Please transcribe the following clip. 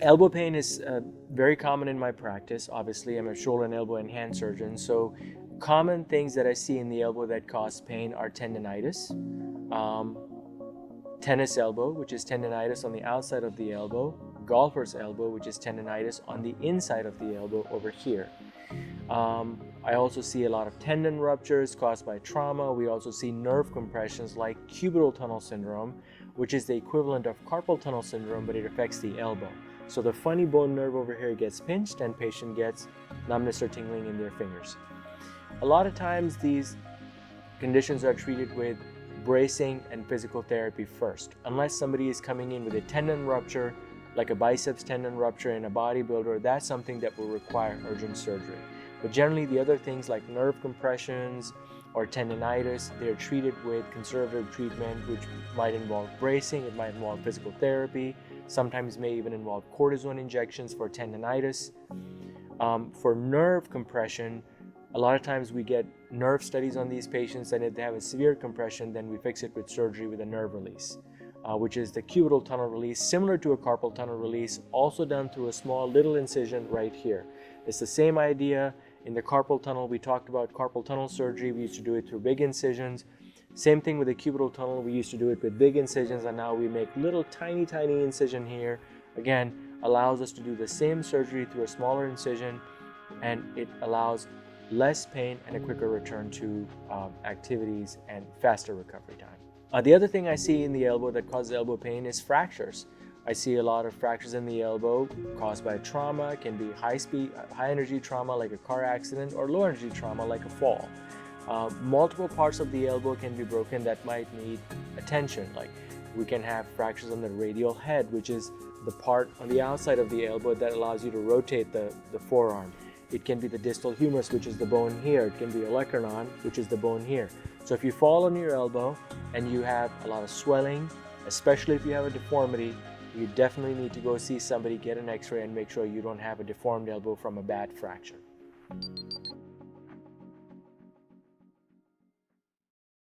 Elbow pain is very common in my practice. Obviously, I'm a shoulder and elbow and hand surgeon, so common things that I see in the elbow that cause pain are tendinitis, um, tennis elbow, which is tendinitis on the outside of the elbow, golfer's elbow, which is tendinitis on the inside of the elbow over here. I also see a lot of tendon ruptures caused by trauma. We also see nerve compressions like cubital tunnel syndrome, which is the equivalent of carpal tunnel syndrome, but it affects the elbow. So the funny bone nerve over here gets pinched and patient gets numbness or tingling in their fingers. A lot of times these conditions are treated with bracing and physical therapy first, unless somebody is coming in with a tendon rupture, like a biceps tendon rupture in a bodybuilder. That's something that will require urgent surgery. But generally the other things like nerve compressions or tendinitis, they're treated with conservative treatment, which might involve bracing, it might involve physical therapy, sometimes may even involve cortisone injections for tendinitis. For nerve compression, a lot of times we get nerve studies on these patients, and if they have a severe compression, then we fix it with surgery with a nerve release, which is the cubital tunnel release, similar to a carpal tunnel release, also done through a small little incision right here. It's the same idea. In the carpal tunnel, we talked about carpal tunnel surgery. We used to do it through big incisions. Same thing with the cubital tunnel. We used to do it with big incisions, and now we make little tiny incision here. Again, allows us to do the same surgery through a smaller incision, and it allows less pain and a quicker return to activities and faster recovery time. The other thing I see in the elbow that causes elbow pain is fractures. I see a lot of fractures in the elbow caused by trauma. It can be high energy trauma like a car accident, or low energy trauma like a fall. Multiple parts of the elbow can be broken that might need attention. Like we can have fractures on the radial head, which is the part on the outside of the elbow that allows you to rotate the forearm. It can be the distal humerus, which is the bone here. It can be olecranon, which is the bone here. So if you fall on your elbow and you have a lot of swelling, especially if you have a deformity, you definitely need to go see somebody, get an x-ray, and make sure you don't have a deformed elbow from a bad fracture.